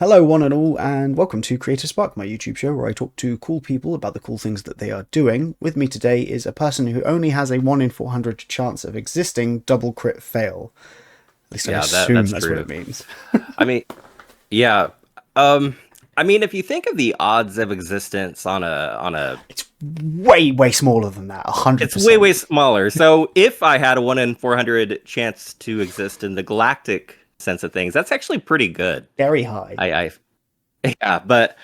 Hello, one and all, and welcome to Creator Spark, my YouTube show where I talk to cool people about the cool things that they are doing. With me today is a person who only has a 1 in 400 chance of existing double crit fail. At least I Yeah, assume that's that's what true. it means. I mean, yeah. Um, I mean, if you think of the odds of existence on a, It's way, way smaller than that, it's way 100%. way smaller. So if I had a 1 in 400 chance to exist in the galactic sense of things, that's actually pretty good. Very high. I yeah, but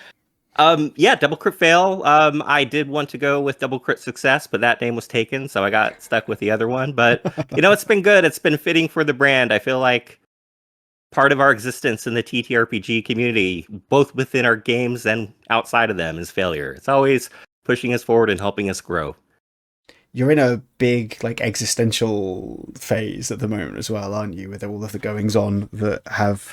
yeah, double crit fail. I did want to go with double crit success, but that name was taken, so I got stuck with the other one. But it's been good. It's been fitting for the brand. I feel like part of our existence in the TTRPG community, both within our games and outside of them, is failure. It's always pushing us forward and helping us grow. You're in a big, existential phase at the moment as well, aren't you, with all of the goings on that have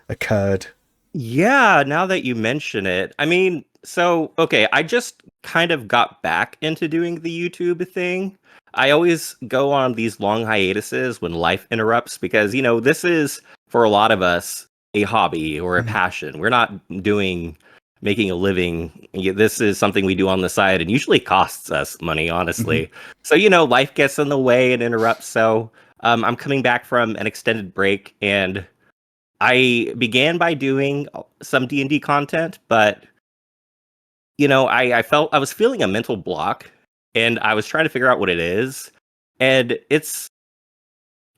occurred? Yeah, now that you mention it, I mean, so okay, I just kind of got back into doing the YouTube thing. I always go on these long hiatuses when life interrupts because, this is for a lot of us a hobby or a Mhm. passion. We're not doing making a living. This is something we do on the side and usually costs us money, Mhm. honestly. So, life gets in the way and interrupts. So, I'm coming back from an extended break and I began by doing some D&D content, but I felt I was feeling a mental block and I was trying to figure out what it is. And it's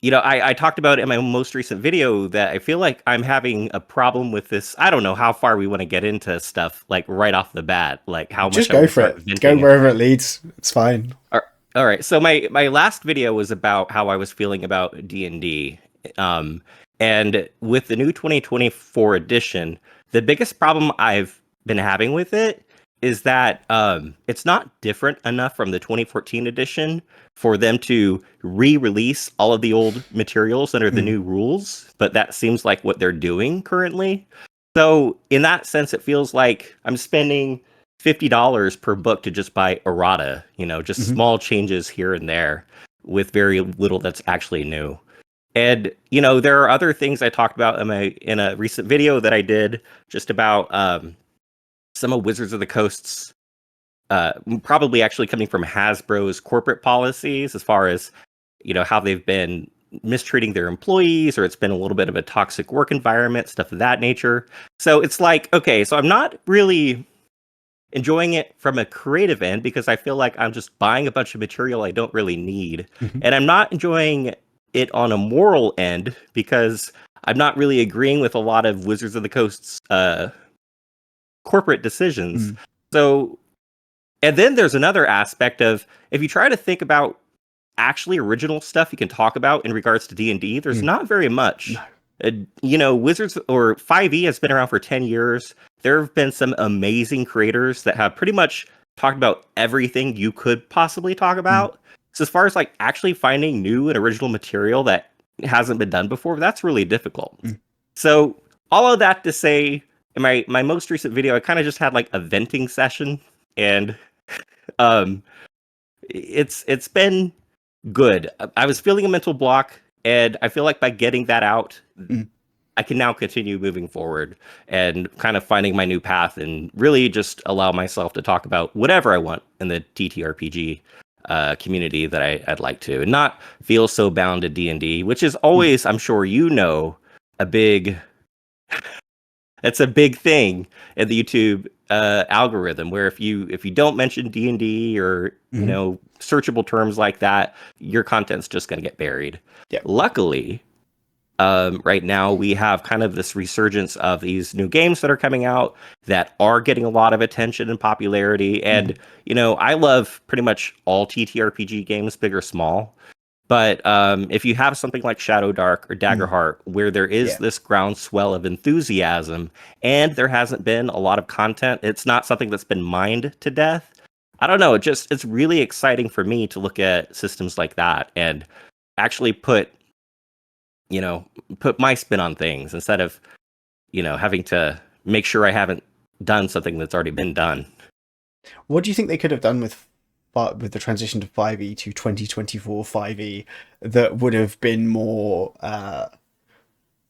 I talked about in my most recent video that I feel like I'm having a problem with this. I don't know how far we want to get into stuff like right off the bat, like how Just much I go want to for start it. Go venting. wherever it leads. It's fine. All right. So my last video was about how I was feeling about D&D. Um and with the new 2024 edition, the biggest problem I've been having with it is that it's not different enough from the 2014 edition for them to re-release all of the old materials under the Mm. new rules, but that seems like what they're doing currently. So in that sense, it feels like I'm spending $50 per book to just buy errata, just Mhm. small changes here and there with very little that's actually new. And there are other things I talked about in a recent video that I did just about some of Wizards of the Coast's probably actually coming from Hasbro's corporate policies as far as how they've been mistreating their employees, or it's been a little bit of a toxic work environment, stuff of that nature. So it's like, okay, so I'm not really enjoying it from a creative end because I feel like I'm just buying a bunch of material I don't really need. Mhm. And I'm not enjoying it on a moral end because I'm not really agreeing with a lot of Wizards of the Coast's corporate decisions. Mm. So, and then there's another aspect of if you try to think about actually original stuff you can talk about in regards to D&D, there's Mm. not very No. much. Wizards or 5e has been around for 10 years. There have been some amazing creators that have pretty much talked about everything you could possibly talk Mm. about. So as far as like actually finding new and original material that hasn't been done before, that's really difficult. Mm. So all of that to say, in my most recent video, I kind of just had like a venting session, and um, it's been good. I was feeling a mental block, and I feel like by getting that out, Mm. I can now continue moving forward and kind of finding my new path and really just allow myself to talk about whatever I want in the TTRPG community that I'd like to, and not feel so bound to D&D, which is Mm. always, I'm sure a big it's a big thing in the YouTube algorithm where if you don't mention D&D or Mhm. searchable terms like that, your content's just going to get buried. Yeah. Luckily, right now we have kind of this resurgence of these new games that are coming out that are getting a lot of attention and popularity. Mhm. And I love pretty much all TTRPG games, big or small. But if you have something like Shadow Dark or Mm. Daggerheart, where there is Yeah. this groundswell of enthusiasm and there hasn't been a lot of content, it's not something that's been mined to death. I don't know. It's really exciting for me to look at systems like that and actually you know, put my spin on things instead of, having to make sure I haven't done something that's already been done. What do you think they could have done with the transition to 5e to 2024 5e that would have been more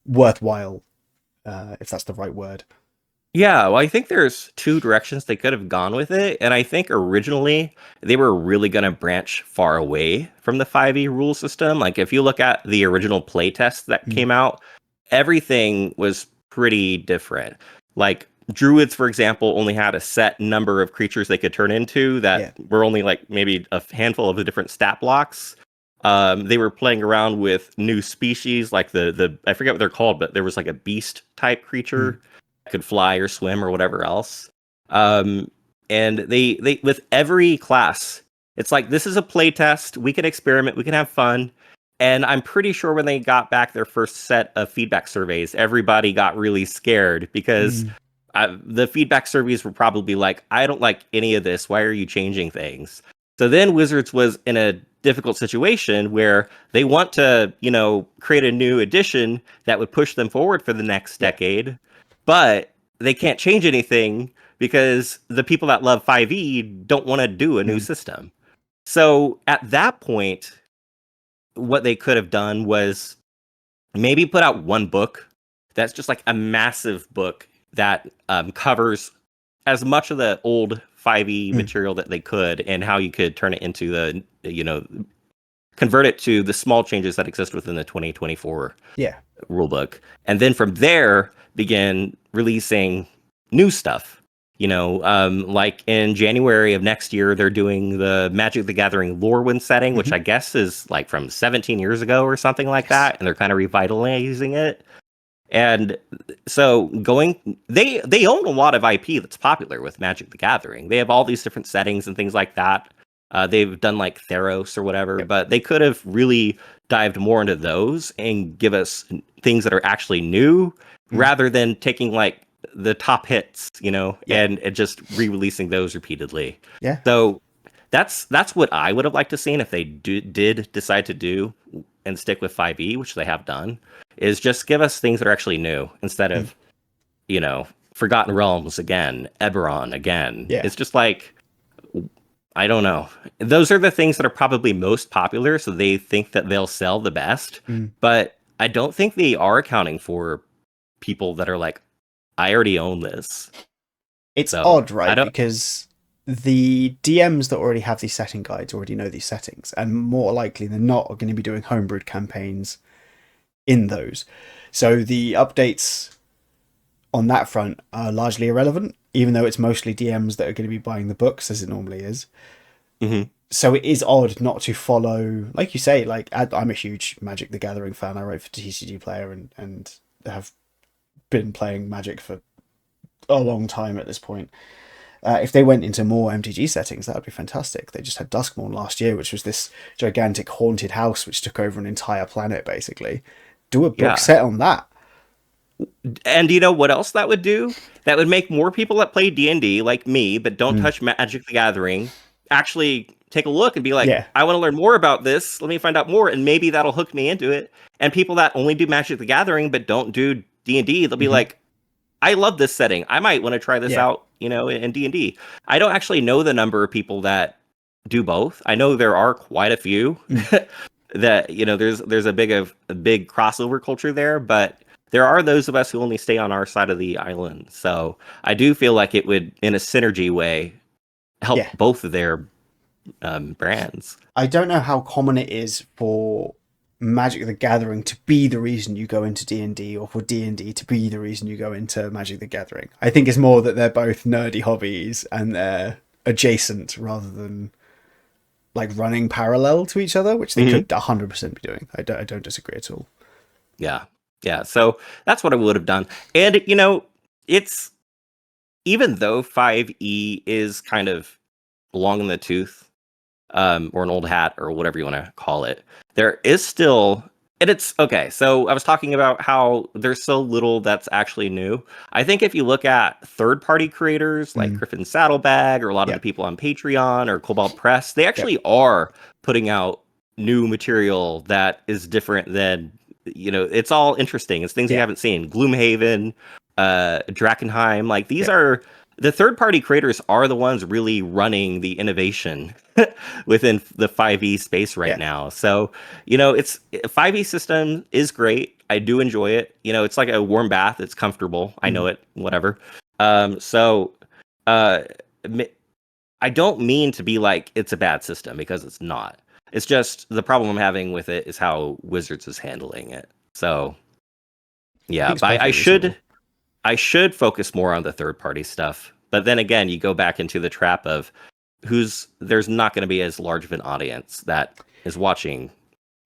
worthwhile, if that's the right word? Yeah, well, I think there's two directions they could have gone with it, and I think originally they were really going to branch far away from the 5e rule system. Like if you look at the original playtest that Mm. came out, everything was pretty different. Like druids, for example, only had a set number of creatures they could turn into that Yeah. were only like maybe a handful of the different stat blocks. They were playing around with new species, like the I forget what they're called, but there was like a beast type Mm. creature could fly or swim or whatever else. Um, and they with every class, it's like this is a play test. We can experiment, we can have fun. And I'm pretty sure when they got back their first set of feedback surveys, everybody got really scared because Mm. the feedback surveys were probably like, I don't like any of this. Why are you changing things? So then Wizards was in a difficult situation where they want to, create a new edition that would push them forward for the next Yeah. decade, but they can't change anything because the people that love 5e don't want to do a new Mm. system. So at that point, what they could have done was maybe put out one book that's just like a massive book that covers as much of the old 5e Mm. material that they could and how you could turn it into convert it to the small changes that exist within the 2024 Yeah. rulebook. And then from there, begin releasing new stuff. Like in January of next year, they're doing the Magic the Gathering Lorwyn setting, which Mm-hmm. I guess is like from 17 years ago or something like Yes. that. And they're kind of revitalizing it. And so they own a lot of IP that's popular with Magic the Gathering. They have all these different settings and things like that. They've done like Theros or whatever, Yep. but they could have really dived more into those and give us things that are actually new rather than taking like the top hits, Yeah. and just re-releasing those repeatedly. Yeah. So that's what I would have liked to seen if they did decide to do and stick with 5e, which they have done, is just give us things that are actually new instead Mm. of, Forgotten Realms again, Eberron again. Yeah. It's just like, I don't know. Those are the things that are probably most popular, so they think that they'll sell the best. Mm. But I don't think they are accounting for people that are like, I already own this. It's So odd, I right? don't. Because the DMs that already have these setting guides already know these settings, and more likely than not are going to be doing homebrewed campaigns in those. So the updates on that front are largely irrelevant, even though it's mostly DMs that are going to be buying the books, as it normally is. Mhm. So it is odd not to follow, like you say, like I'm a huge Magic the Gathering fan. I write for TCG Player and have been playing Magic for a long time at this point. If they went into more MTG settings, that would be fantastic. They just had Duskmourn last year, which was this gigantic haunted house which took over an entire planet, basically. Do a book Yeah. set on that. And you know what else that would do? That would make more people that play D&D like me, but don't Mm. touch Magic the Gathering, actually take a look and be like, Yeah. I want to learn more about this. Let me find out more. And maybe that'll hook me into it. And people that only do Magic the Gathering, but don't do D&D, they'll be Mhm. like, I love this setting. I might want to try this Yeah. out, in D&D. I don't actually know the number of people that do both. I know there are quite a few that, there's a big crossover culture there, but there are those of us who only stay on our side of the island. So I do feel like it would, in a synergy way, help Yeah. both of their brands. I don't know how common it is for Magic the Gathering to be the reason you go into D&D, or for D&D to be the reason you go into Magic the Gathering. I think it's more that they're both nerdy hobbies and they're adjacent rather than like running parallel to each other, which they could 100% be doing. I don't disagree at all. Yeah. Yeah. So that's what I would have done. And, it's, even though 5e is kind of long in the tooth, or an old hat, or whatever you want to call it, there is still, and it's okay. So I was talking about how there's so little that's actually new. I think if you look at third-party creators like Griffin Saddlebag, or a lot of the people on Patreon or Cobalt Press, they actually are putting out new material that is different than, it's all interesting. It's things we haven't seen. Gloomhaven, Drakenheim, like these are the third-party creators are the ones really running the innovation within the 5e space right now. So, it's 5e system is great. I do enjoy it. It's like a warm bath. It's comfortable. I know it, whatever. So uh, I don't mean to be like it's a bad system because it's not. It's just the problem I'm having with it is how Wizards is handling it. So I yeah, think it's but perfectly reasonable. I should focus more on the third party stuff. But then again, you go back into the trap of there's not going to be as large of an audience that is watching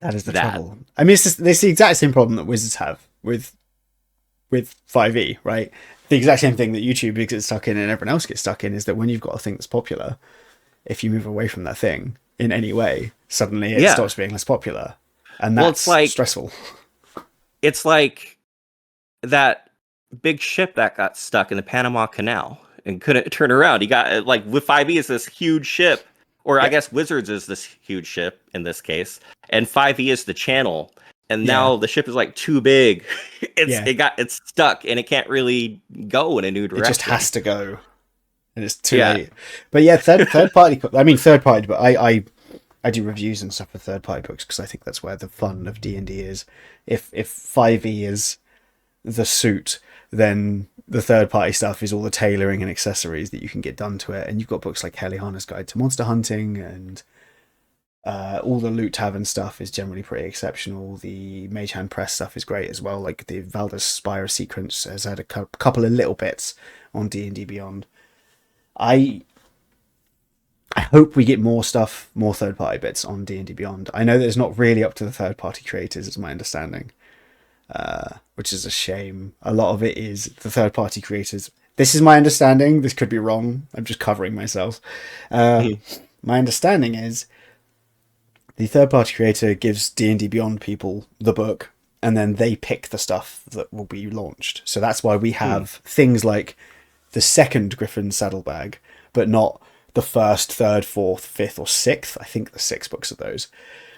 That is the that. trouble. I mean, it's the exact same problem that Wizards have with 5e, right? The exact same thing that YouTube gets stuck in and everyone else gets stuck in is that when you've got a thing that's popular, if you move away from that thing in any way, suddenly it Yeah. stops being less popular, and Well, that's stressful. it's like that big ship that got stuck in the Panama Canal and couldn't turn around. You got like with 5e is this huge ship, or I Yeah. guess Wizards is this huge ship in this case, and 5e is the channel. And Yeah. now the ship is like too big. Yeah. It's stuck and it can't really go in a new direction. It just has to go, and it's too Yeah. late. But yeah, third party. I mean third party, but I do reviews and stuff for third party books because I think that's where the fun of D&D is. If 5e is the suit, then the third party stuff is all the tailoring and accessories that you can get done to it. And you've got books like Heliana's Guide to Monster Hunting, and all the Loot Tavern stuff is generally pretty exceptional. The Mage Hand Press stuff is great as well. Like the Valda's Spire Sequence has had a couple of little bits on D&D Beyond. I hope we get more stuff, more third party bits on D&D Beyond. I know that it's not really up to the third party creators, is my understanding. Which is a shame. A lot of it is the third party creators. This is my understanding. This could be wrong. I'm just covering myself. My understanding is the third party creator gives D&D Beyond people the book, and then they pick the stuff that will be launched. So that's why we have things like the second Griffin Saddlebag, but not the first, third, fourth, fifth, or sixth. I think the 6 books of those.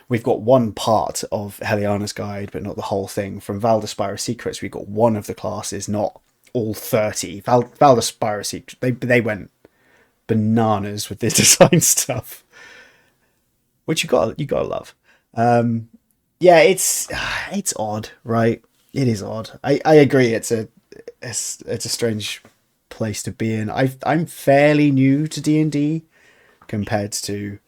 We've got one part of Heliana's Guide, but not the whole thing. From Valda Spira Secrets, we've got one of the classes, not all 30. Valda Spira Secrets, they went bananas with this design stuff, which you gotta love. Yeah, it's odd, right? It is odd. I agree. It's a strange place to be in. I'm fairly new to D&D compared to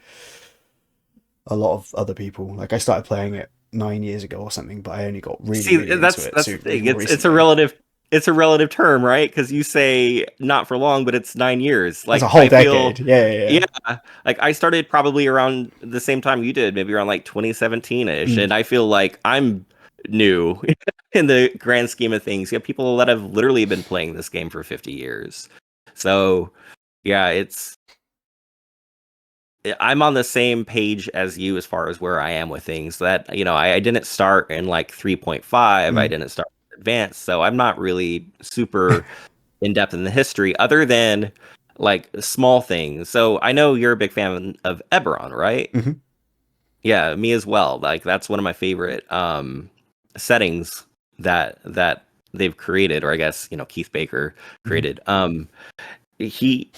a lot of other people. Like I started playing it 9 years ago or something, but I only got really into it. That's the thing. It's a relative term, right? Because you say not for long, but it's 9 years. Like it's a whole decade. Yeah. Like I started probably around the same time you did, maybe around like 2017-ish, and I feel like I'm new in the grand scheme of things. You have people that have literally been playing this game for 50 years. So yeah, I'm on the same page as you as far as where I am with things. That I didn't start in like 3.5. I didn't start advanced, so I'm not really super in depth in the history, other than like small things. So I know you're a big fan of Eberron, right? Mm-hmm. Yeah, me as well. Like that's one of my favorite settings that they've created, or I guess Keith Baker created. He,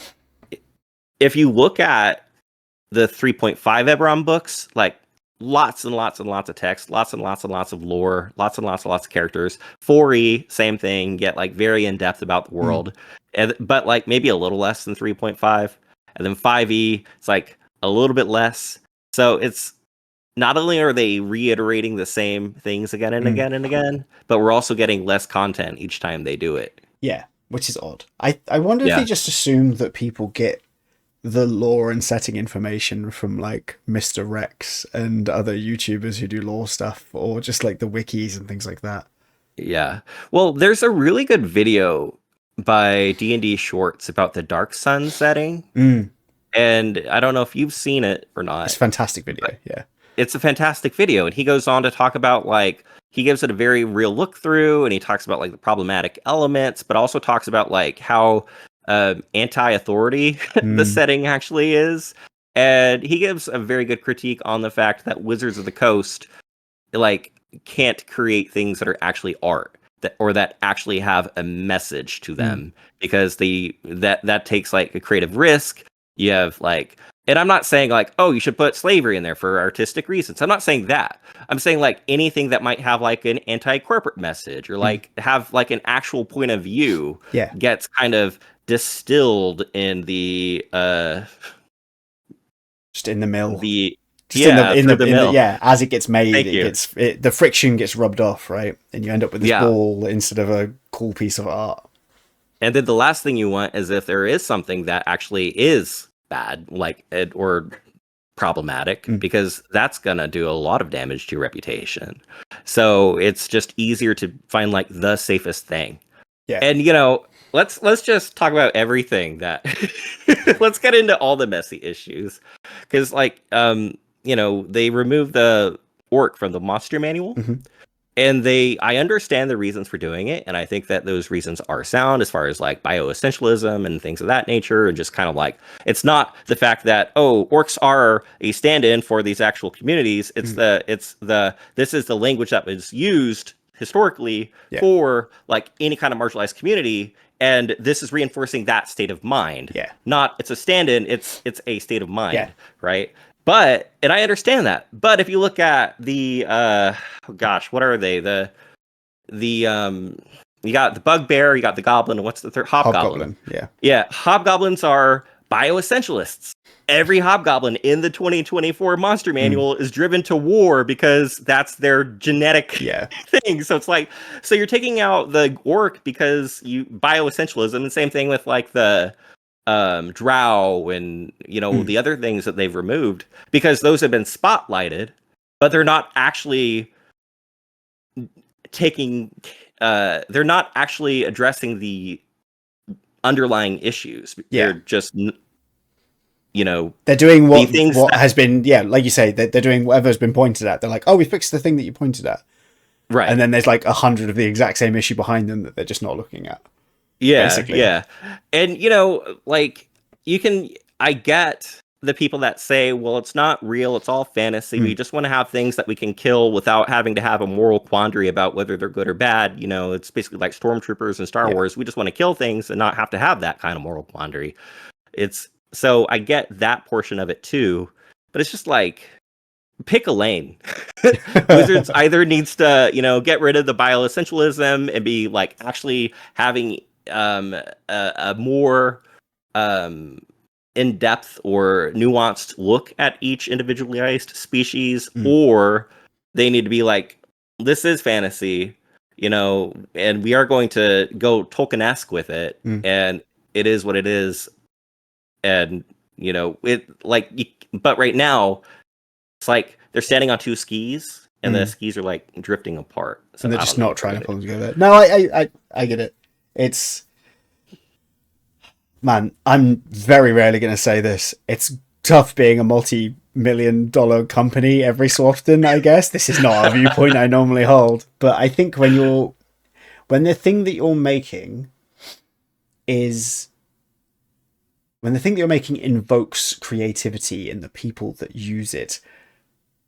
if you look at the 3.5 Eberron books, like lots and lots and lots of text, lots and lots and lots of lore, lots and lots and lots of characters. 4e, same thing, get like very in depth about the world, but like maybe a little less than 3.5. And then 5e, it's like a little bit less. So it's not only are they reiterating the same things again and again and again, but we're also getting less content each time they do it. Yeah, which is odd. I wonder if they just assume that people get the lore and setting information from like Mr. Rex and other YouTubers who do lore stuff, or just like the wikis and things like that. Yeah. Well, there's a really good video by D&D Shorts about the Dark Sun setting. And I don't know if you've seen it or not. It's a fantastic video. Yeah. It's a fantastic video. And he goes on to talk about like, he gives it a very real look through, and he talks about like the problematic elements, but also talks about like how anti-authority the setting actually is. And he gives a very good critique on the fact that Wizards of the Coast like can't create things that are actually art, that actually have a message to them, because that takes like a creative risk. You have like And I'm not saying like, oh, you should put slavery in there for artistic reasons. I'm not saying that. I'm saying like anything that might have like an anti-corporate message or like have like an actual point of view Yeah. gets kind of distilled in Just in the mill. the Just in the through the mill. yeah, as it gets made, Thank you. the friction gets rubbed off, right? And you end up with this Yeah. ball instead of a cool piece of art. And then the last thing you want is if there is something that actually is bad, like or problematic, because that's gonna do a lot of damage to your reputation. So it's just easier to find like the safest thing. Yeah. And you know, let's just talk about everything that let's get into all the messy issues. Because like you know, they removed the orc from the monster manual. And I understand the reasons for doing it, and I think that those reasons are sound as far as like bioessentialism and things of that nature, and just kind of like it's not the fact that orcs are a stand-in for these actual communities. It's this is the language that was used historically for like any kind of marginalized community, and this is reinforcing that state of mind. Yeah, not it's a stand-in. It's a state of mind, right? But, and I understand that, but if you look at the, gosh, what are they? You got the bugbear, you got the goblin, and what's the third? Hobgoblin. Yeah. Hobgoblins are bioessentialists. Every hobgoblin in the 2024 monster manual is driven to war because that's their genetic thing. So it's like, so you're taking out the orc because bioessentialism, and same thing with like the, drow and you know the other things that they've removed because those have been spotlighted, but they're not actually they're not actually addressing the underlying issues. They're just they're doing what has been like you say, they're doing whatever's been pointed at. They're like, oh, we fixed the thing that you pointed at, right? And then there's like 100 of the exact same issue behind them that they're just not looking at. Basically. And you know, like I get the people that say, well, it's not real, it's all fantasy. We just want to have things that we can kill without having to have a moral quandary about whether they're good or bad. You know, it's basically like stormtroopers in Star Wars. We just want to kill things and not have to have that kind of moral quandary. So I get that portion of it too, but it's just like, pick a lane. Wizards either needs to, you know, get rid of the bioessentialism and be like actually having a more in-depth or nuanced look at each individualized species, or they need to be like, this is fantasy, you know, and we are going to go Tolkien-esque with it, and it is what it is, and you know but right now it's like they're standing on two skis and the skis are like drifting apart, so and they're just not trying to pull them together. No, I get it. It's, man, I'm very rarely going to say this. It's tough being a multi-million-dollar company every so often, I guess. This is not a viewpoint I normally hold. But I think when the thing that you're making invokes creativity in the people that use it,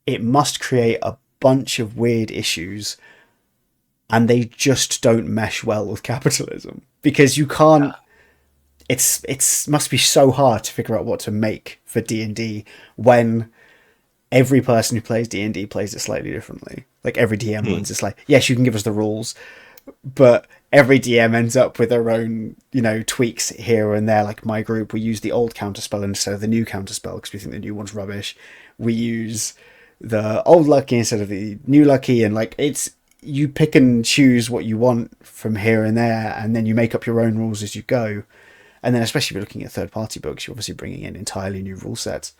it must create a bunch of weird issues, and they just don't mesh well with capitalism because you can't. It's must be so hard to figure out what to make for D&D when every person who plays D&D plays it slightly differently. Like every DM one's just like, yes, you can give us the rules, but every DM ends up with their own, you know, tweaks here and there. Like my group, we use the old counterspell instead of the new counterspell because we think the new one's rubbish. We use the old lucky instead of the new lucky, and like you pick and choose what you want from here and there, and then you make up your own rules as you go. And then especially if you're looking at third-party books, you're obviously bringing in entirely new rule sets.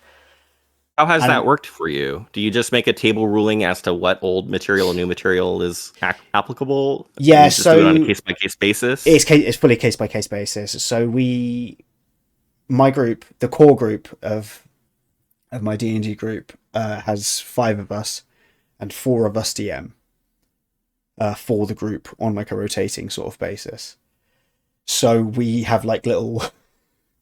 How has that worked for you? Do you just make a table ruling as to what old material and new material is applicable? Yeah, just do it on a case-by-case basis? It's fully case-by-case basis. So my group, the core group of my D&D group, has 5 of us, and 4 of us DM for the group on like a rotating sort of basis. So we have like little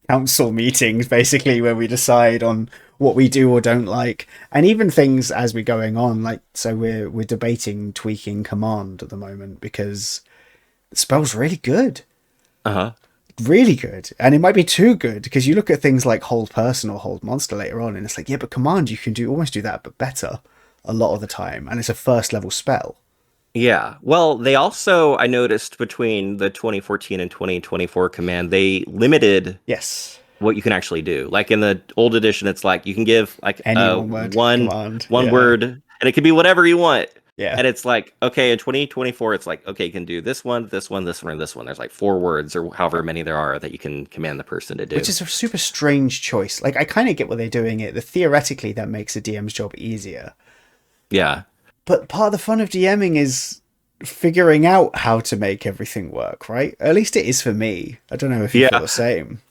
council meetings basically where we decide on what we do or don't like, and even things as we're going on. Like, so we're debating tweaking command at the moment because the spell's really good. really good, and it might be too good, because you look at things like hold person or hold monster later on, and it's like, yeah, but command, you can almost do that but better a lot of the time, and it's a first level spell. Yeah. Well, they also, I noticed between the 2014 and 2024 command, they limited Yes. what you can actually do. Like in the old edition, it's like you can give like Any one word command. one word, and it can be whatever you want. Yeah. And it's like, okay, in 2024, it's like, okay, you can do this one, this one, this one, or this one. There's like 4 words or however many there are that you can command the person to do. Which is a super strange choice. Like, I kind of get what they're doing it. Theoretically, that makes a DM's job easier. Yeah. But part of the fun of DMing is figuring out how to make everything work, right? At least it is for me. I don't know if you feel the same.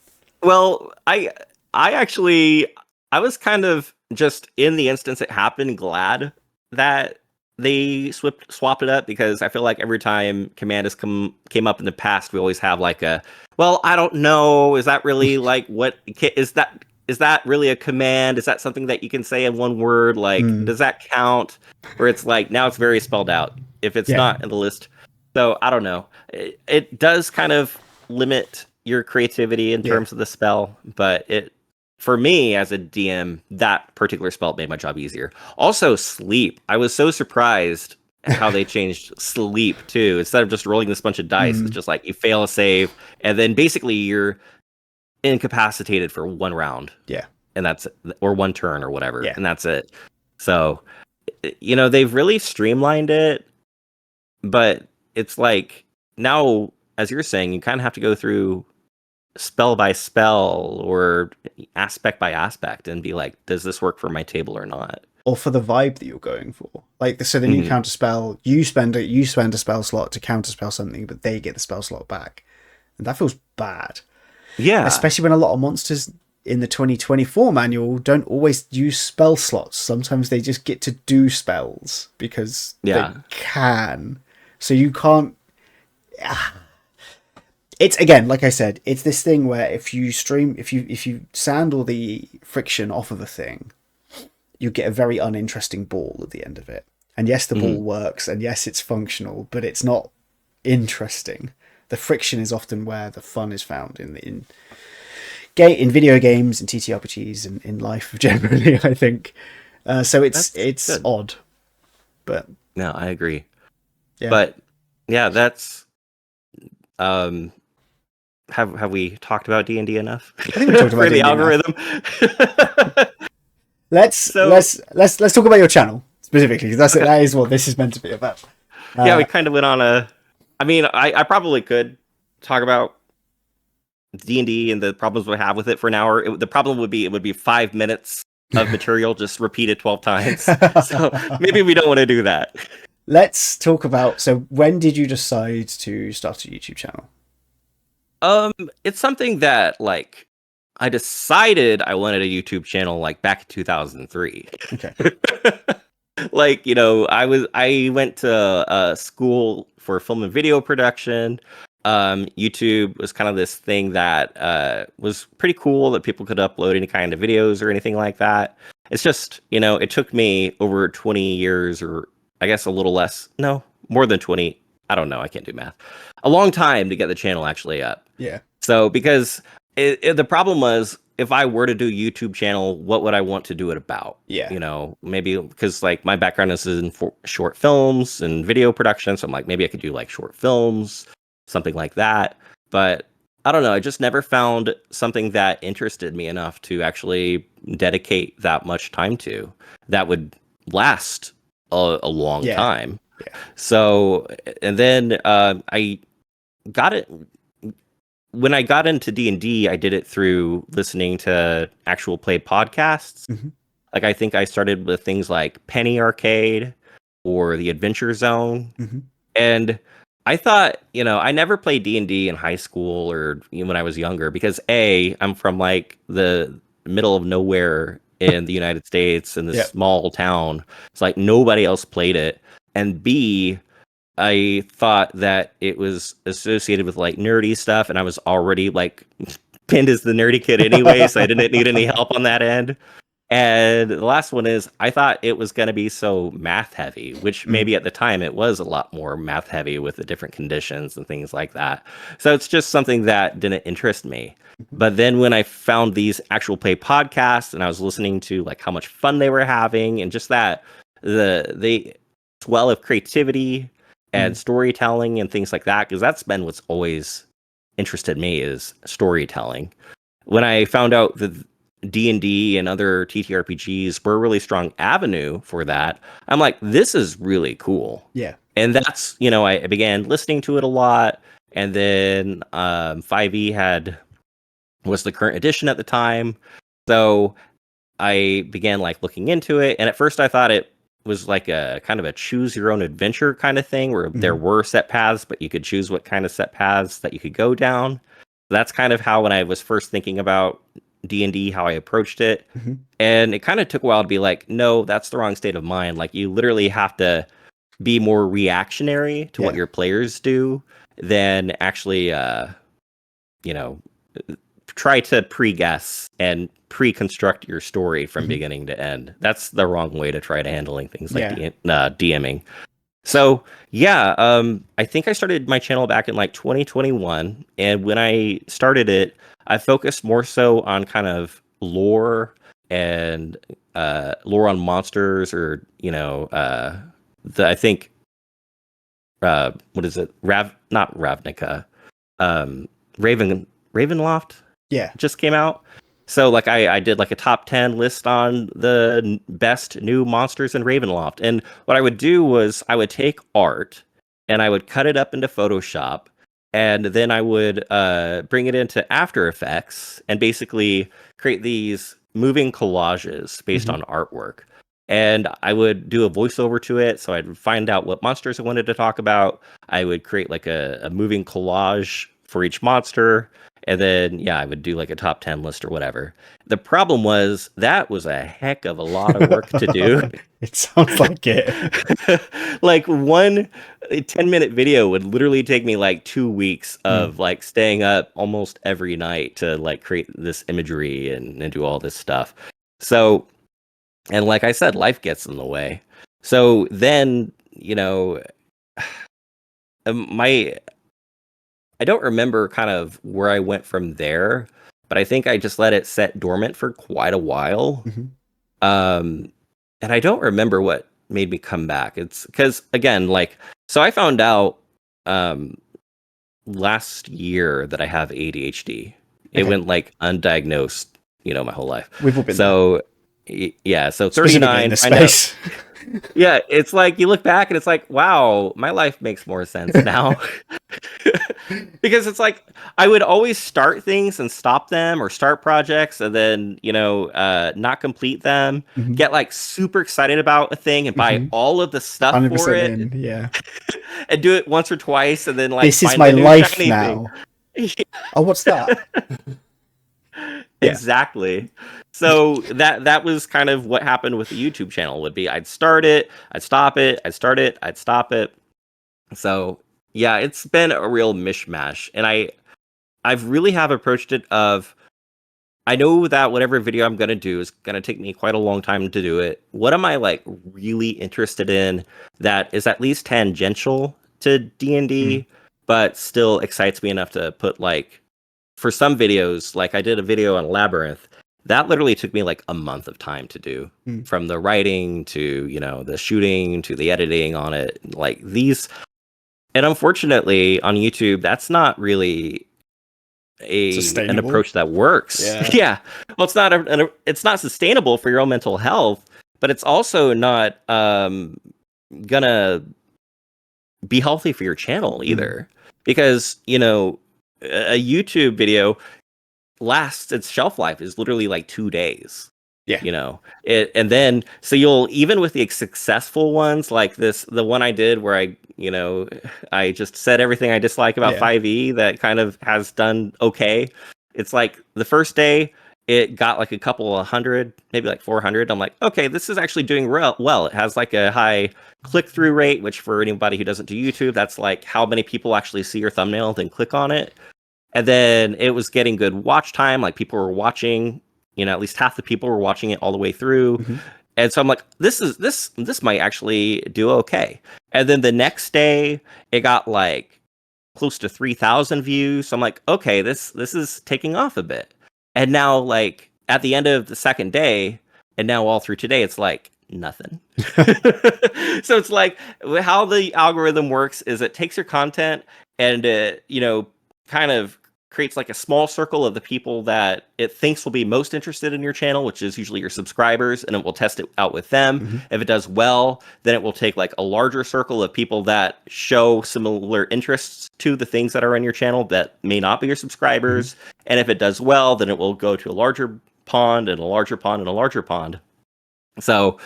Well, I actually, I was kind of just in the instance it happened glad that they swapped it up, because I feel like every time command has came up in the past, we always have like a, well, I don't know, is that really like what is that really a command? Is that something that you can say in one word? Like, does that count? Where it's like, now it's very spelled out if it's not in the list. So I don't know. It does kind of limit your creativity in terms of the spell, but for me as a DM, that particular spell made my job easier. Also, sleep. I was so surprised at how they changed sleep too. Instead of just rolling this bunch of dice, it's just like you fail a save, and then basically you're incapacitated for 1 round. Yeah. And that's, or 1 turn or whatever. Yeah. And that's it. So, they've really streamlined it, but it's like now, as you're saying, you kind of have to go through spell by spell or aspect by aspect and be like, does this work for my table or not? Or for the vibe that you're going for. Like, so the new counter spell, you spend a spell slot to counter spell something, but they get the spell slot back. And that feels bad. Yeah. Especially when a lot of monsters in the 2024 manual don't always use spell slots. Sometimes they just get to do spells because they can. So you can't... It's, again, like I said, it's this thing where if you sand all the friction off of a thing, you get a very uninteresting ball at the end of it. And yes, the ball works, and yes, it's functional, but it's not interesting. The friction is often where the fun is found in video games, in TTRPGs, and in life generally, I think. So it's good. Odd, but no, I agree. Yeah. But yeah, that's have we talked about D&D enough? I think we talked about the algorithm. Let's talk about your channel specifically, because that is what this is meant to be about. Yeah, we kind of went on a. I mean, I probably could talk about D&D and the problems we have with it for an hour. The problem would be it would be 5 minutes of material just repeated 12 times. So maybe we don't want to do that. Let's talk about. So when did you decide to start a YouTube channel? It's something that like I decided I wanted a YouTube channel like back in 2003. Okay. Like, I went to school for film and video production. YouTube was kind of this thing that was pretty cool that people could upload any kind of videos or anything like that. It's just, it took me over 20 years, or I guess a little less. No, more than 20. I don't know. I can't do math. A long time to get the channel actually up. Yeah. So because the problem was, if I were to do a YouTube channel, what would I want to do it about? Yeah. Maybe because like my background is in short films and video production. So I'm like, maybe I could do like short films, something like that. But I don't know. I just never found something that interested me enough to actually dedicate that much time to that would last a long time. Yeah. So, and then I got it. When I got into D&D, I did it through listening to actual play podcasts. Mm-hmm. Like, I think I started with things like Penny Arcade or The Adventure Zone. Mm-hmm. And I thought, I never played D&D in high school or when I was younger because A, I'm from like the middle of nowhere in the United States in this small town. It's like nobody else played it. And B, I thought that it was associated with like nerdy stuff, and I was already like pinned as the nerdy kid anyway, so I didn't need any help on that end. And the last one is I thought it was going to be so math heavy, which maybe at the time it was a lot more math heavy with the different conditions and things like that. So it's just something that didn't interest me. But then when I found these actual play podcasts and I was listening to like how much fun they were having and just that the swell of creativity and storytelling and things like that, because that's been what's always interested me is storytelling. When I found out that D&D and other TTRPGs were a really strong avenue for that, I'm like, this is really cool. Yeah. And that's, I began listening to it a lot. And then 5e was the current edition at the time. So I began like looking into it. And at first I thought it was like a kind of a choose your own adventure kind of thing where there were set paths, but you could choose what kind of set paths that you could go down. That's kind of how when I was first thinking about D&D, how I approached it. And it kind of took a while to be like, no, that's the wrong state of mind. Like you literally have to be more reactionary to what your players do than actually, try to pre-guess and pre-construct your story from beginning to end. That's the wrong way to try to handling things like DMing. So I think I started my channel back in like 2021, and when I started it, I focused more so on kind of lore and lore on monsters, or I think what is it? Not Ravnica, Ravenloft. Yeah, just came out. So like I did like a top 10 list on the best new monsters in Ravenloft. And what I would do was I would take art and I would cut it up into Photoshop, and then I would bring it into After Effects and basically create these moving collages based on artwork. And I would do a voiceover to it. So I'd find out what monsters I wanted to talk about. I would create like a moving collage for each monster. And then, I would do like a top 10 list or whatever. The problem was that was a heck of a lot of work to do. It sounds like it. Like one 10-minute video would literally take me like 2 weeks of like staying up almost every night to like create this imagery and do all this stuff. So, and like I said, life gets in the way. So then, I don't remember kind of where I went from there, but I think I just let it set dormant for quite a while. And I don't remember what made me come back. It's because, again, so I found out last year that I have ADHD. It went like undiagnosed, my whole life. We've all been so there. So 39 in this space. Yeah, it's like you look back and it's like, wow, my life makes more sense now. Because it's like I would always start things and stop them, or start projects and then not complete them, get like super excited about a thing and buy all of the stuff for it, and do it once or twice, and then like, this is my life now. Oh, what's that? Exactly. So that was kind of what happened with the YouTube channel. Would be I'd start it, I'd stop it, I'd start it, I'd stop it. So it's been a real mishmash, and I've really have approached it of, I know that whatever video I'm gonna do is gonna take me quite a long time to do it. What am I like really interested in that is at least tangential to D&D, but still excites me enough to put like, for some videos, like I did a video on Labyrinth, that literally took me like a month of time to do, from the writing to, the shooting to the editing on it, like these. And unfortunately on YouTube, that's not really an approach that works. Well, it's not it's not sustainable for your own mental health, but it's also not gonna be healthy for your channel either, because a YouTube video its shelf life is literally like 2 days. And then so you'll, even with the successful ones like this, the one I did where I just said everything I dislike about 5e, that kind of has done okay. It's like the first day it got like a couple of hundred, maybe like 400. I'm like, okay, this is actually doing well. It has like a high click-through rate, which for anybody who doesn't do YouTube, that's like how many people actually see your thumbnail then click on it. And then it was getting good watch time, like people were watching, at least half the people were watching it all the way through. Mm-hmm. And so I'm like, this might actually do okay. And then the next day, it got like close to 3,000 views. So I'm like, okay, this is taking off a bit. And now, like at the end of the second day, and now all through today, it's like nothing. So it's like how the algorithm works is it takes your content and kind of creates like a small circle of the people that it thinks will be most interested in your channel, which is usually your subscribers, and it will test it out with them. Mm-hmm. If it does well, then it will take like a larger circle of people that show similar interests to the things that are on your channel that may not be your subscribers. Mm-hmm. And if it does well, then it will go to a larger pond and a larger pond and a larger pond. So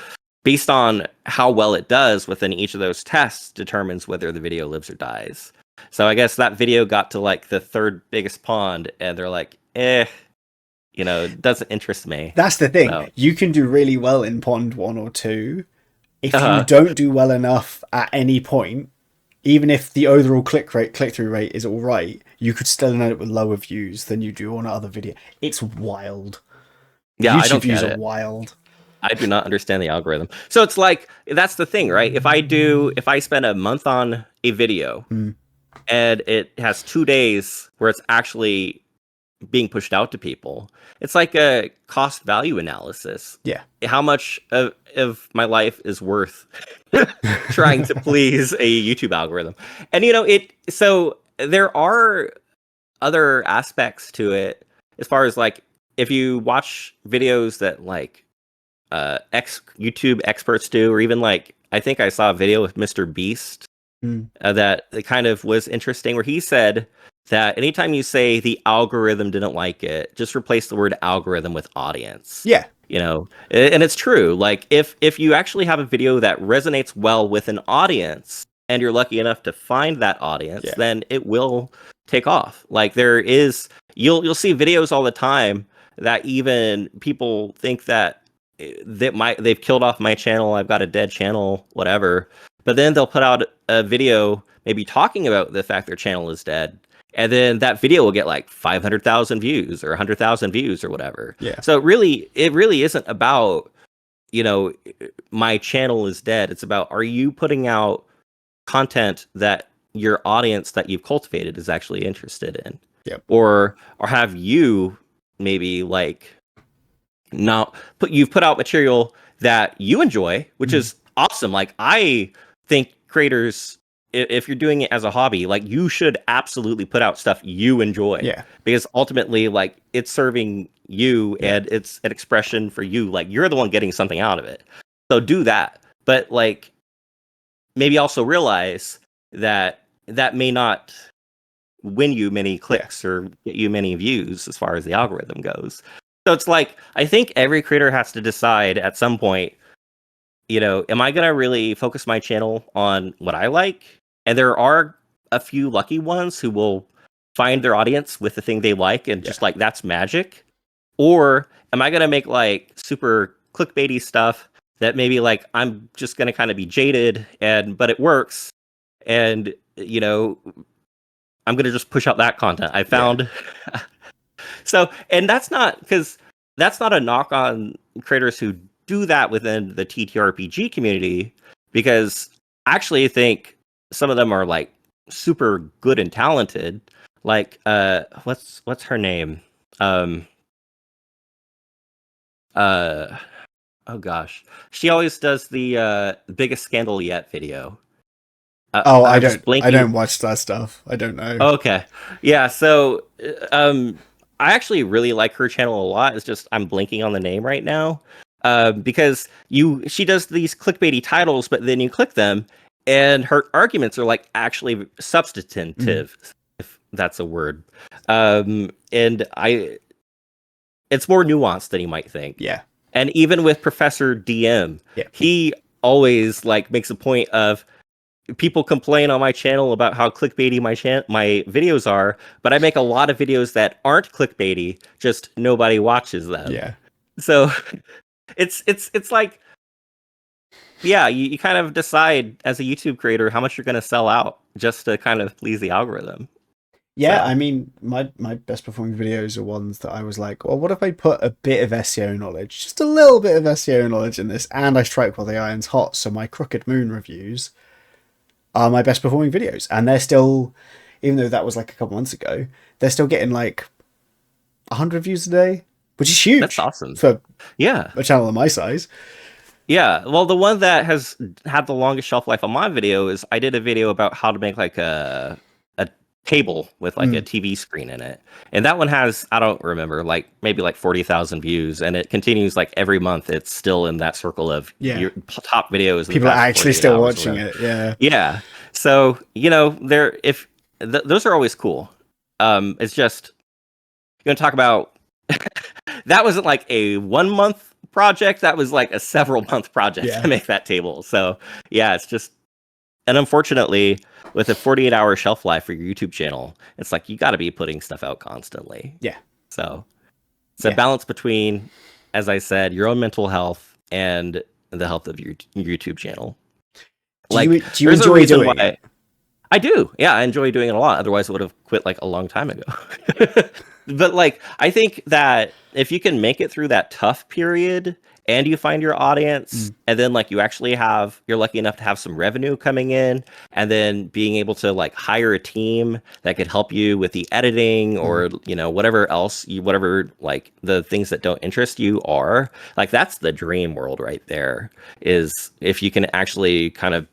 based on how well it does within each of those tests determines whether the video lives or dies. So I guess that video got to like the third biggest pond, and they're like, it doesn't interest me. That's the thing. So, you can do really well in pond 1 or 2. If you don't do well enough at any point, even if the overall click-through rate is all right, you could still end up with lower views than you do on other video. It's wild. Yeah, YouTube I don't views get are it. wild. I do not understand the algorithm. So it's like, that's the thing, right? If I spend a month on a video and it has 2 days where it's actually being pushed out to people, it's like a cost value analysis. Yeah. How much of my life is worth trying to please a YouTube algorithm? And so there are other aspects to it as far as like, if you watch videos that like YouTube experts do, or even like, I think I saw a video with Mr. Beast that kind of was interesting, where he said that anytime you say the algorithm didn't like it, just replace the word algorithm with audience. Yeah. And it's true. Like if you actually have a video that resonates well with an audience and you're lucky enough to find that audience, then it will take off. Like you'll see videos all the time that even people think that they've killed off my channel, I've got a dead channel, whatever. But then they'll put out a video maybe talking about the fact their channel is dead, and then that video will get like 500,000 views or 100,000 views or whatever. Yeah. So it really isn't about my channel is dead. It's about, are you putting out content that your audience that you've cultivated is actually interested in? Yep. Or have you maybe like you've put out material that you enjoy, which is awesome. Like I think creators, if you're doing it as a hobby, like you should absolutely put out stuff you enjoy. Yeah. Because ultimately, like it's serving you and it's an expression for you. Like you're the one getting something out of it. So do that. But like maybe also realize that may not win you many clicks or get you many views as far as the algorithm goes. So it's like, I think every creator has to decide at some point, am I going to really focus my channel on what I like? And there are a few lucky ones who will find their audience with the thing they like and just like, that's magic. Or am I going to make like super clickbaity stuff that maybe like, I'm just going to kind of be jaded but it works. And, I'm going to just push out that content. I found... So, and that's not a knock on creators who do that within the TTRPG community, because I actually think some of them are like super good and talented. Like, what's her name? Oh gosh, she always does the biggest scandal yet video. I don't watch that stuff. I don't know. Okay, yeah. So, I actually really like her channel a lot. It's just I'm blanking on the name right now, because she does these clickbaity titles, but then you click them, and her arguments are like actually substantive, if that's a word. And it's more nuanced than you might think. Yeah. And even with Professor DM, he always like makes a point of, people complain on my channel about how clickbaity my videos are, but I make a lot of videos that aren't clickbaity, just nobody watches them. Yeah. So it's like, yeah, you kind of decide as a YouTube creator how much you're going to sell out just to kind of please the algorithm. Yeah, I mean, my best performing videos are ones that I was like, well, what if I put a bit of SEO knowledge, just a little bit of SEO knowledge in this, and I strike while the iron's hot. So my Crooked Moon reviews are my best performing videos, and they're still, even though that was like a couple months ago, they're still getting like 100 views a day, which is That's huge awesome. for Yeah. a channel of my size. Yeah. Well, the one that has had the longest shelf life on my video is I did a video about how to make like a table with like a TV screen in it. And that one has, I don't remember, like maybe like 40,000 views, and it continues like every month. It's still in that circle of your top videos. People are actually still watching it. Yeah. Yeah. So, there, if those are always cool. It's just, you're going to talk about that wasn't like a 1 month project. That was like a several month project to make that table. So yeah, it's just, and unfortunately with a 48-hour shelf life for your YouTube channel, it's like, you got to be putting stuff out constantly. Yeah. So it's a balance between, as I said, your own mental health and the health of your YouTube channel. Do you enjoy doing it? I do. Yeah, I enjoy doing it a lot. Otherwise, I would have quit like a long time ago. But like, I think that if you can make it through that tough period and you find your audience, and then like you're lucky enough to have some revenue coming in, and then being able to like hire a team that could help you with the editing or, whatever else, whatever like the things that don't interest you are, like, that's the dream world right there, is if you can actually kind of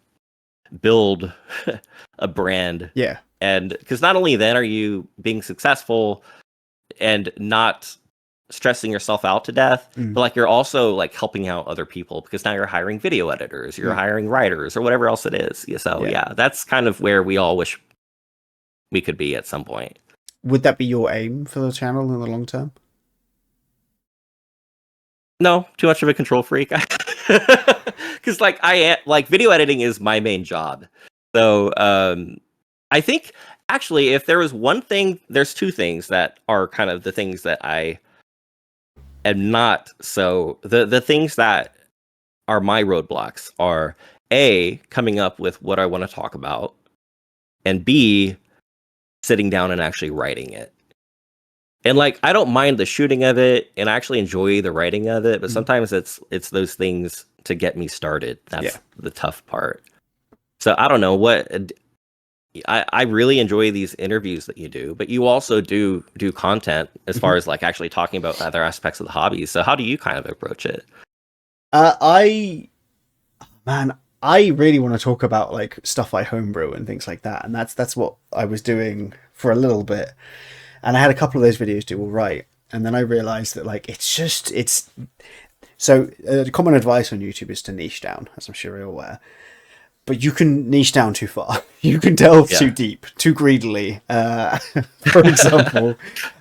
build a brand. Yeah. And because not only then are you being successful and not stressing yourself out to death, but like you're also like helping out other people, because now you're hiring video editors, you're hiring writers, or whatever else it is. So yeah, that's kind of where we all wish we could be at some point. Would that be your aim for the channel in the long term? No, too much of a control freak. Because like video editing is my main job. So I think actually, if there was one thing, there's two things that are kind of the things that I am not. So the things that are my roadblocks are A, coming up with what I want to talk about, and B, sitting down and actually writing it. And like, I don't mind the shooting of it, and I actually enjoy the writing of it, but sometimes it's those things to get me started. That's the tough part. So I don't know what. I really enjoy these interviews that you do, but you also do content as far as like actually talking about other aspects of the hobbies. So how do you kind of approach it? I really want to talk about like stuff I homebrew and things like that, and that's what I was doing for a little bit, and I had a couple of those videos do all right, and then I realized that like it's so common advice on YouTube is to niche down, as I'm sure you're aware. But you can niche down too far. You can delve too deep, too greedily, for example.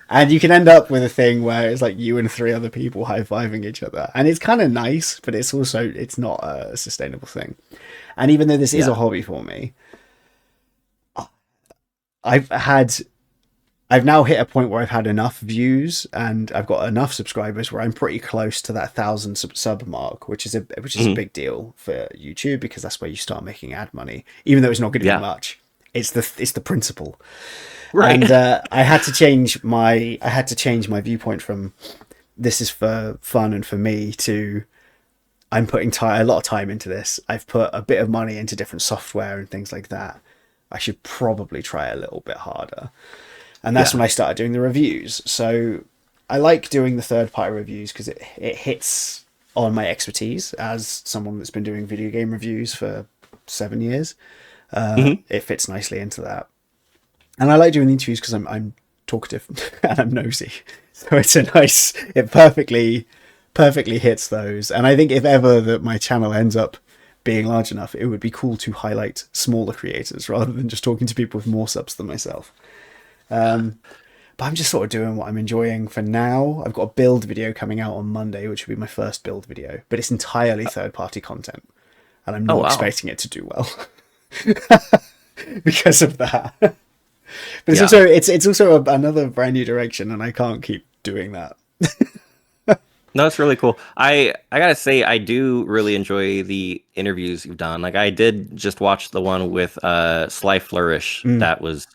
And you can end up with a thing where it's like you and 3 other people high-fiving each other. And it's kind of nice, but it's not a sustainable thing. And even though this is a hobby for me, I've now hit a point where I've had enough views and I've got enough subscribers where I'm pretty close to that 1,000 sub mark, which is a big deal for YouTube, because that's where you start making ad money, even though it's not going to be much. It's the principle, right? And I had to change my viewpoint from this is for fun and for me to I'm putting a lot of time into this. I've put a bit of money into different software and things like that. I should probably try a little bit harder. And that's when I started doing the reviews. So I like doing the third-party reviews because it hits on my expertise as someone that's been doing video game reviews for 7 years. It fits nicely into that. And I like doing the interviews because I'm talkative and I'm nosy. So it perfectly hits those. And I think if ever that my channel ends up being large enough, it would be cool to highlight smaller creators rather than just talking to people with more subs than myself. But I'm just sort of doing what I'm enjoying for now. I've got a build video coming out on Monday, which will be my first build video, but it's entirely third-party content, and I'm not expecting it to do well because of that. But it's also another brand new direction, and I can't keep doing that. No, it's really cool. I gotta say, I do really enjoy the interviews you've done. Like, I did just watch the one with Sly Flourish. That was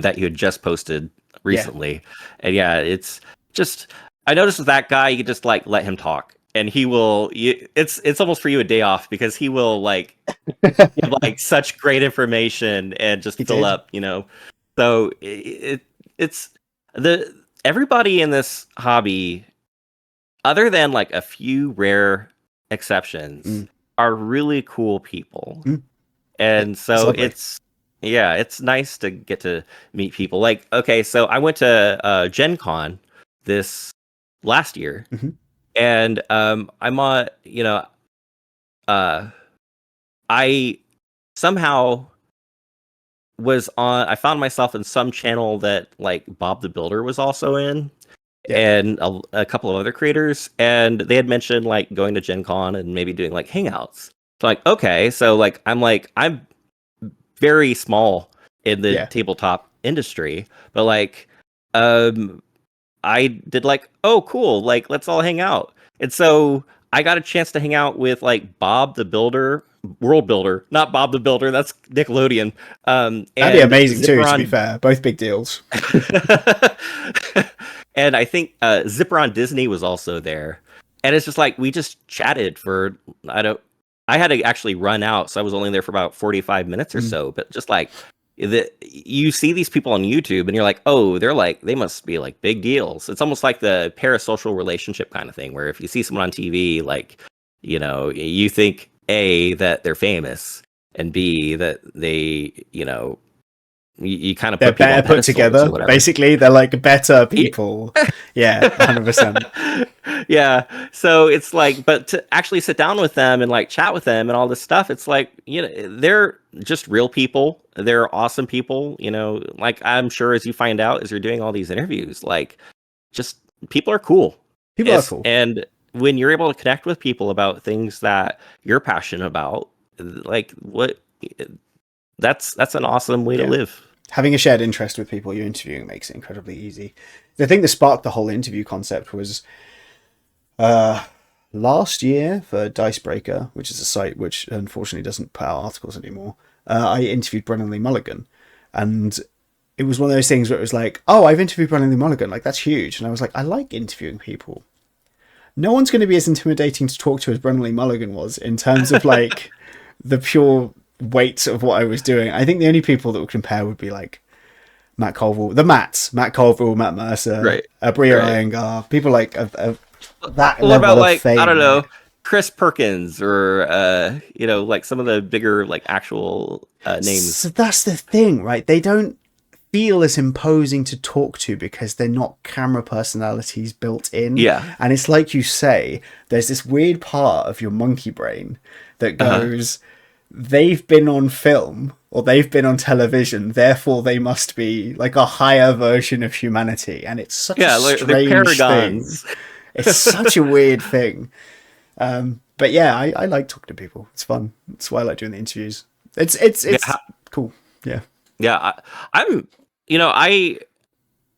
that you had just posted recently. And yeah, it's just, I noticed with that guy, you could just like let him talk, and he will. It's almost for you a day off, because he will like give like such great information and just He fill did. up. So it's the everybody in this hobby, other than like a few rare exceptions, are really cool people. And so it's nice to get to meet people. Like, okay, so I went to Gen Con this last year, and I'm on, I somehow I found myself in some channel that like Bob the Builder was also in, and a couple of other creators, and they had mentioned like going to Gen Con and maybe doing like hangouts. So like, okay, so like I'm very small in the tabletop industry, but like I did like, oh cool, like let's all hang out. And so I got a chance to hang out with like Bob the Builder, World Builder, not Bob the Builder, that's Nickelodeon. That'd And be amazing too, to be Zipperon. fair. Both big deals. And I think Zipperon Disney was also there. And it's just like we just chatted for I had to actually run out, so I was only there for about 45 minutes or so. But just like you see these people on YouTube, and you're like, oh, they must be like big deals. It's almost like the parasocial relationship kind of thing, where if you see someone on TV, like, you think A, that they're famous, and B, that they, you kind of they're put people better on put together. Basically, they're like better people. Yeah, 100%. Yeah. So it's like, but to actually sit down with them and like chat with them and all this stuff, it's like, they're just real people. They're awesome people. Like I'm sure as you find out as you're doing all these interviews, like just people are cool. People are cool. And when you're able to connect with people about things that you're passionate about, like that's an awesome way to live. Having a shared interest with people you're interviewing makes it incredibly easy. The thing that sparked the whole interview concept was last year for Dicebreaker, which is a site which unfortunately doesn't put out articles anymore. I interviewed Brennan Lee Mulligan, and it was one of those things where it was like, oh, I've interviewed Brennan Lee Mulligan, like that's huge. And I was like, I like interviewing people. No one's going to be as intimidating to talk to as Brennan Lee Mulligan was in terms of like the pure weight of what I was doing. I think the only people that would compare would be like Matt Colville, Matt Colville, Matt Mercer, Bria Iyengar, people like that level about of like fame. I don't know, Chris Perkins, or like some of the bigger like actual names. So that's the thing, right? They don't feel as imposing to talk to because they're not camera personalities built in. Yeah. And it's like you say, there's this weird part of your monkey brain that goes, they've been on film or they've been on television, therefore they must be like a higher version of humanity. And it's such a strange thing. It's such a weird thing. But yeah, I like talking to people. It's fun. That's why I like doing the interviews. It's cool. Yeah. Yeah.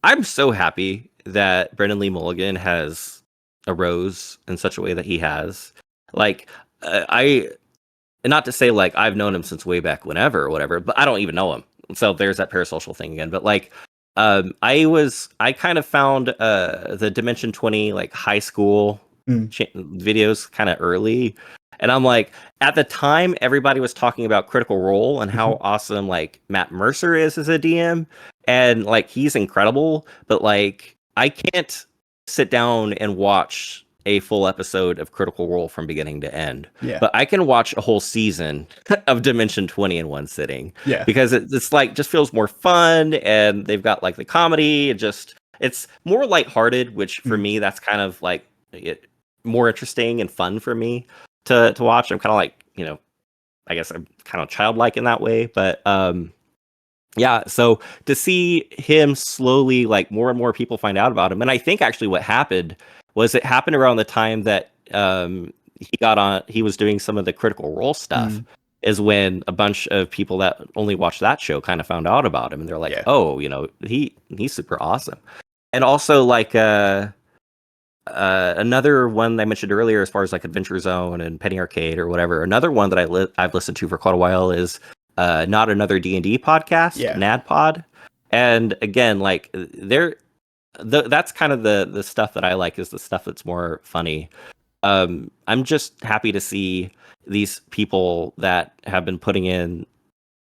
I'm so happy that Brennan Lee Mulligan has arose in such a way that he has. Like, not to say like I've known him since way back whenever or whatever, but I don't even know him. So there's that parasocial thing again. But like, I kind of found the Dimension 20 like high school videos kind of early. And I'm like, at the time, everybody was talking about Critical Role and how awesome like Matt Mercer is as a DM. And like, he's incredible. But like, I can't sit down and watch a full episode of Critical Role from beginning to end. Yeah. But I can watch a whole season of Dimension 20 in one sitting. Yeah. Because it's like, just feels more fun. And they've got like the comedy. It's more lighthearted, which for me, that's kind of like more interesting and fun for me to watch. I'm kind of like, I guess I'm kind of childlike in that way, but yeah, so to see him slowly, like more and more people find out about him. And I think actually what happened was it happened around the time that he was doing some of the Critical Role stuff, is when a bunch of people that only watched that show kind of found out about him, and they're like, oh, he's super awesome. And also like another one I mentioned earlier, as far as like Adventure Zone and Penny Arcade or whatever. Another one that I've listened to for quite a while is Not Another D&D podcast, NADPod. And again, like that's kind of the stuff that I like, is the stuff that's more funny. I'm just happy to see these people that have been putting in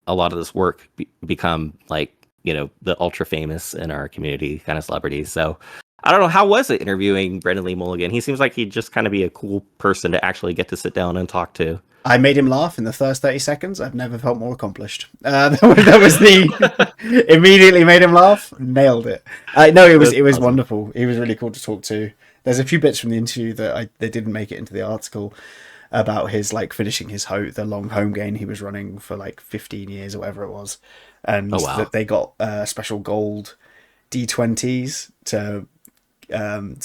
a lot of this work become like, the ultra famous in our community kind of celebrities. So I don't know, how was it interviewing Brendan Lee Mulligan? He seems like he'd just kind of be a cool person to actually get to sit down and talk to. I made him laugh in the first 30 seconds. I've never felt more accomplished. That was the immediately made him laugh. Nailed it. No, it was Awesome. wonderful. He was really cool to talk to. There's a few bits from the interview that they didn't make it into the article about his like finishing the long home game he was running for like 15 years or whatever it was, and Oh wow. that they got special gold D20s to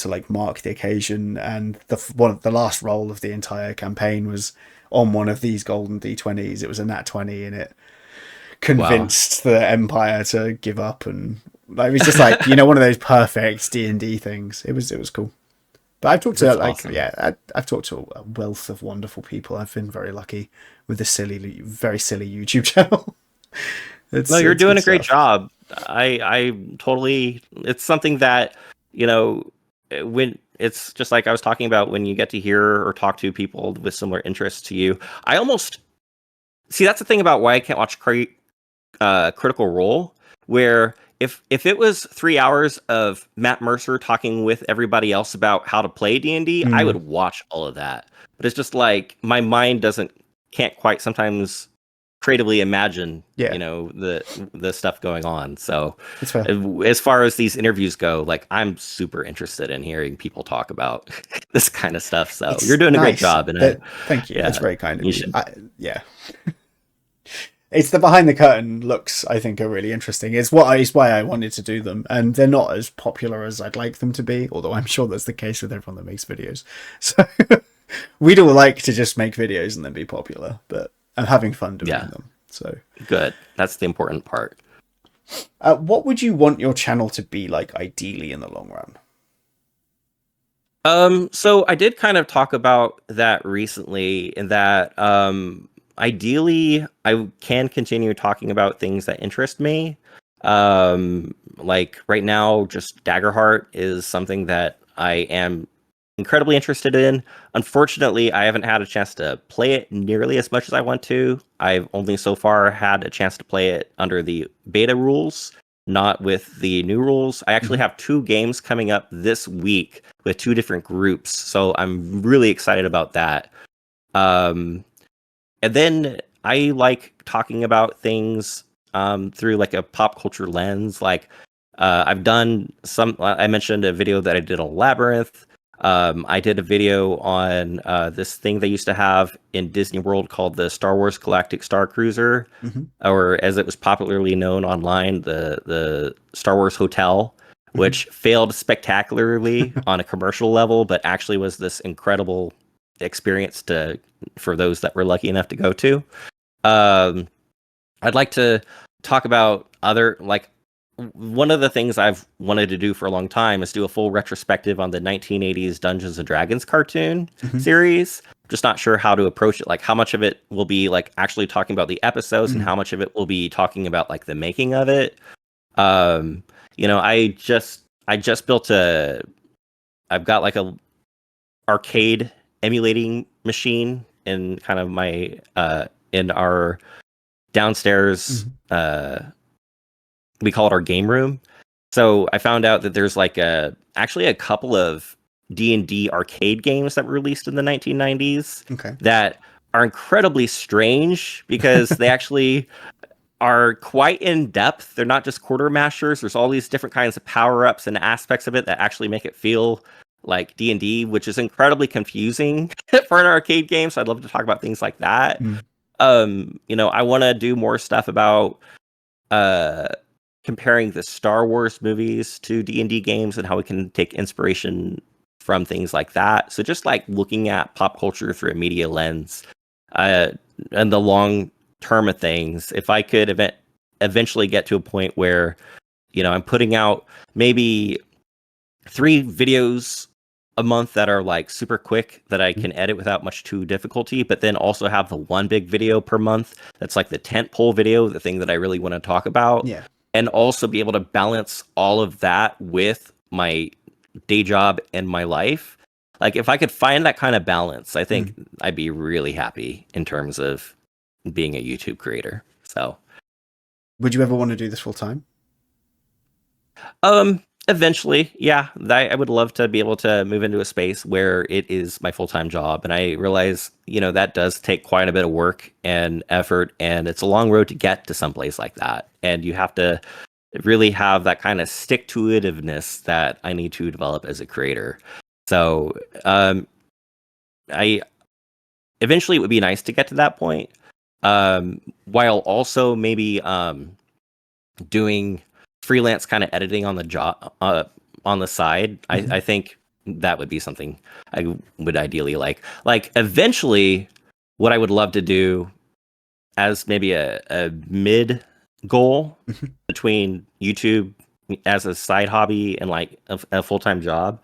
like mark the occasion, and the last roll of the entire campaign was on one of these golden D20s. It was a nat 20, and it convinced the Empire to give up, and like, it was just like one of those perfect D&D things. It was cool. But I've talked to Awesome. I've talked to a wealth of wonderful people. I've been very lucky with this very silly YouTube channel. No, you're it's doing good a great stuff. job. I totally. It's something that when it's just like I was talking about, when you get to hear or talk to people with similar interests to you. I almost see, that's the thing about why I can't watch Critical Role, where if it was 3 hours of Matt Mercer talking with everybody else about how to play D&D, I would watch all of that. But it's just like my mind can't quite sometimes creatively imagine the stuff going on. So It's fair. as far as these interviews go, like, I'm super interested in hearing people talk about this kind of stuff. So It's you're doing a great nice. job, and Thank you. yeah, That's very kind of you you. should. Yeah. It's the behind the curtain looks, I think, are really interesting. It's why I wanted to do them, and they're not as popular as I'd like them to be. Although I'm sure that's the case with everyone that makes videos. So we'd all like to just make videos and then be popular, but I'm having fun doing Yeah, them. So good. That's the important part. what would you want your channel to be like, ideally, in the long run? So I did kind of talk about that recently, in that ideally I can continue talking about things that interest me. Like right now, just Daggerheart is something that I am incredibly interested in. Unfortunately, I haven't had a chance to play it nearly as much as I want to. I've only so far had a chance to play it under the beta rules, not with the new rules. I actually have 2 games coming up this week with 2 different groups, so I'm really excited about that. And then I like talking about things through like a pop culture lens. Like I've done some. I mentioned a video that I did on Labyrinth. I did a video on this thing they used to have in Disney World called the Star Wars Galactic Star Cruiser, or as it was popularly known online, the Star Wars Hotel, which failed spectacularly on a commercial level, but actually was this incredible experience for those that were lucky enough to go to. I'd like to talk about one of the things I've wanted to do for a long time is do a full retrospective on the 1980s Dungeons and Dragons cartoon series. Just not sure how to approach it. Like, how much of it will be like actually talking about the episodes, and how much of it will be talking about like the making of it. I just built I've got like a arcade emulating machine in kind of my in our downstairs. We call it our game room. So I found out that there's like actually a couple of D&D arcade games that were released in the 1990s that are incredibly strange, because they actually are quite in depth. They're not just quarter mashers. There's all these different kinds of power-ups and aspects of it that actually make it feel like D&D, which is incredibly confusing for an arcade game. So I'd love to talk about things like that. I want to do more stuff about comparing the Star Wars movies to D&D games, and how we can take inspiration from things like that. So just like looking at pop culture through a media lens, and the long term of things. If I could eventually get to a point where, I'm putting out maybe 3 videos a month that are like super quick, that I can edit without much too difficulty, but then also have the one big video per month that's like the tent pole video, the thing that I really want to talk about. and also be able to balance all of that with my day job and my life. Like if I could find that kind of balance, I think I'd be really happy in terms of being a YouTube creator. So, would you ever want to do this full time? eventually, yeah, I would love to be able to move into a space where it is my full-time job. And I realize, that does take quite a bit of work and effort, and it's a long road to get to someplace like that. And you have to really have that kind of stick-to-itiveness that I need to develop as a creator. So, I eventually it would be nice to get to that point, while also maybe doing freelance kind of editing on the job on the side. I think that would be something I would ideally like. Like eventually, what I would love to do as maybe a mid goal between YouTube as a side hobby and like a full-time job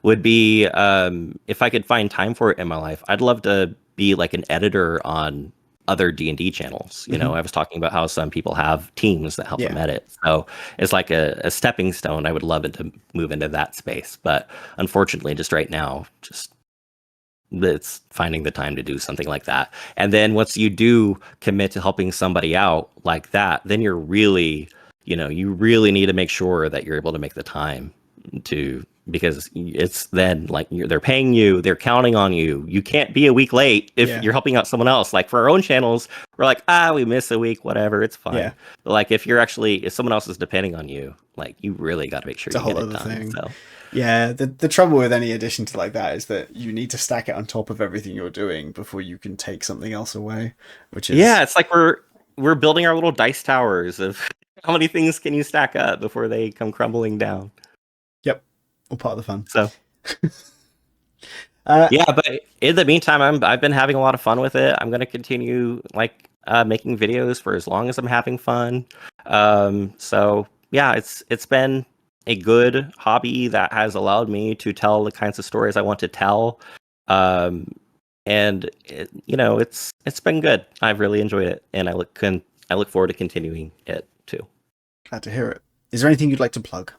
would be, if I could find time for it in my life, I'd love to be like an editor on other D&D channels. I was talking about how some people have teams that help them edit. So it's like a stepping stone. I would love it to move into that space. But unfortunately, just right now, it's finding the time to do something like that. And then once you do commit to helping somebody out like that, then you're really, you really need to make sure that you're able to make the time to, because it's then like they're paying you, they're counting on you. You can't be a week late if you're helping out someone else. Like for our own channels, we're like, we miss a week, whatever, it's fine. Yeah. But like if someone else is depending on you, like you really got to make sure it's you get it done. Thing. So. Yeah, the trouble with any addition to like that is that you need to stack it on top of everything you're doing before you can take something else away, which is... Yeah, it's like we're building our little dice towers of how many things can you stack up before they come crumbling down. Yep. All part of the fun. So, yeah, but in the meantime, I've been having a lot of fun with it. I'm going to continue making videos for as long as I'm having fun. So yeah, it's been a good hobby that has allowed me to tell the kinds of stories I want to tell. And it's been good. I've really enjoyed it, and I look forward to continuing it too. Glad to hear it. Is there anything you'd like to plug?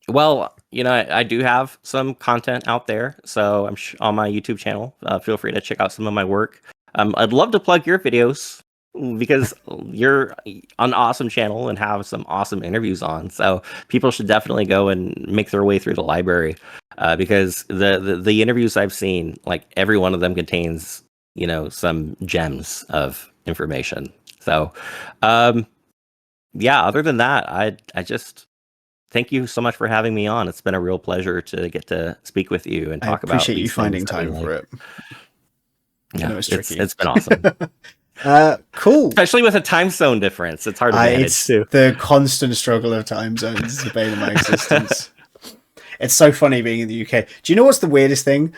Well, I do have some content out there, so I'm on my YouTube channel. Feel free to check out some of my work. I'd love to plug your videos because you're an awesome channel and have some awesome interviews on. So people should definitely go and make their way through the library, because the interviews I've seen, like every one of them contains, some gems of information. So, yeah, other than that, I just... thank you so much for having me on. It's been a real pleasure to get to speak with you and talk about. I appreciate you finding time for it. Yeah, it's tricky. It's been awesome. Cool. Especially with a time zone difference. It's hard to manage too. The constant struggle of time zones is the bane of my existence. It's so funny being in the UK. Do you know what's the weirdest thing?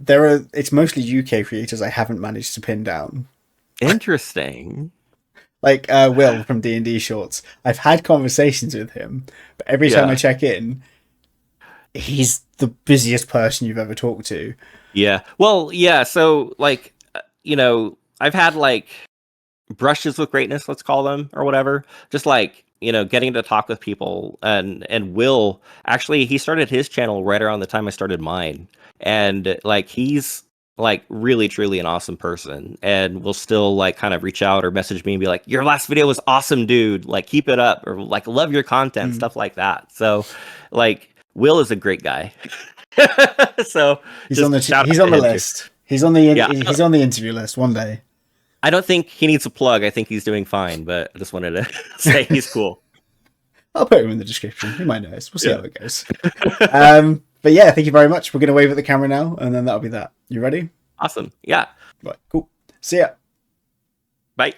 It's mostly UK creators I haven't managed to pin down. Interesting. Like Will from D&D Shorts. I've had conversations with him, but every time I check in, he's the busiest person you've ever talked to. Yeah. Well, yeah. So, like, I've had, like, brushes with greatness, let's call them, or whatever. Just, like, getting to talk with people. And Will, actually, he started his channel right around the time I started mine. And, like, he's... like really truly an awesome person, and will still like kind of reach out or message me and be like, your last video was awesome, dude, like keep it up, or like love your content, stuff like that. So like Will is a great guy. So he's on the list. He's on the interview list one day. I don't think he needs a plug. I think he's doing fine, but I just wanted to say he's cool. I'll put him in the description. He might know us. We'll see how it goes. But yeah, thank you very much. We're going to wave at the camera now, and then that'll be that. You ready? Awesome. Yeah. Right. Cool. See ya. Bye.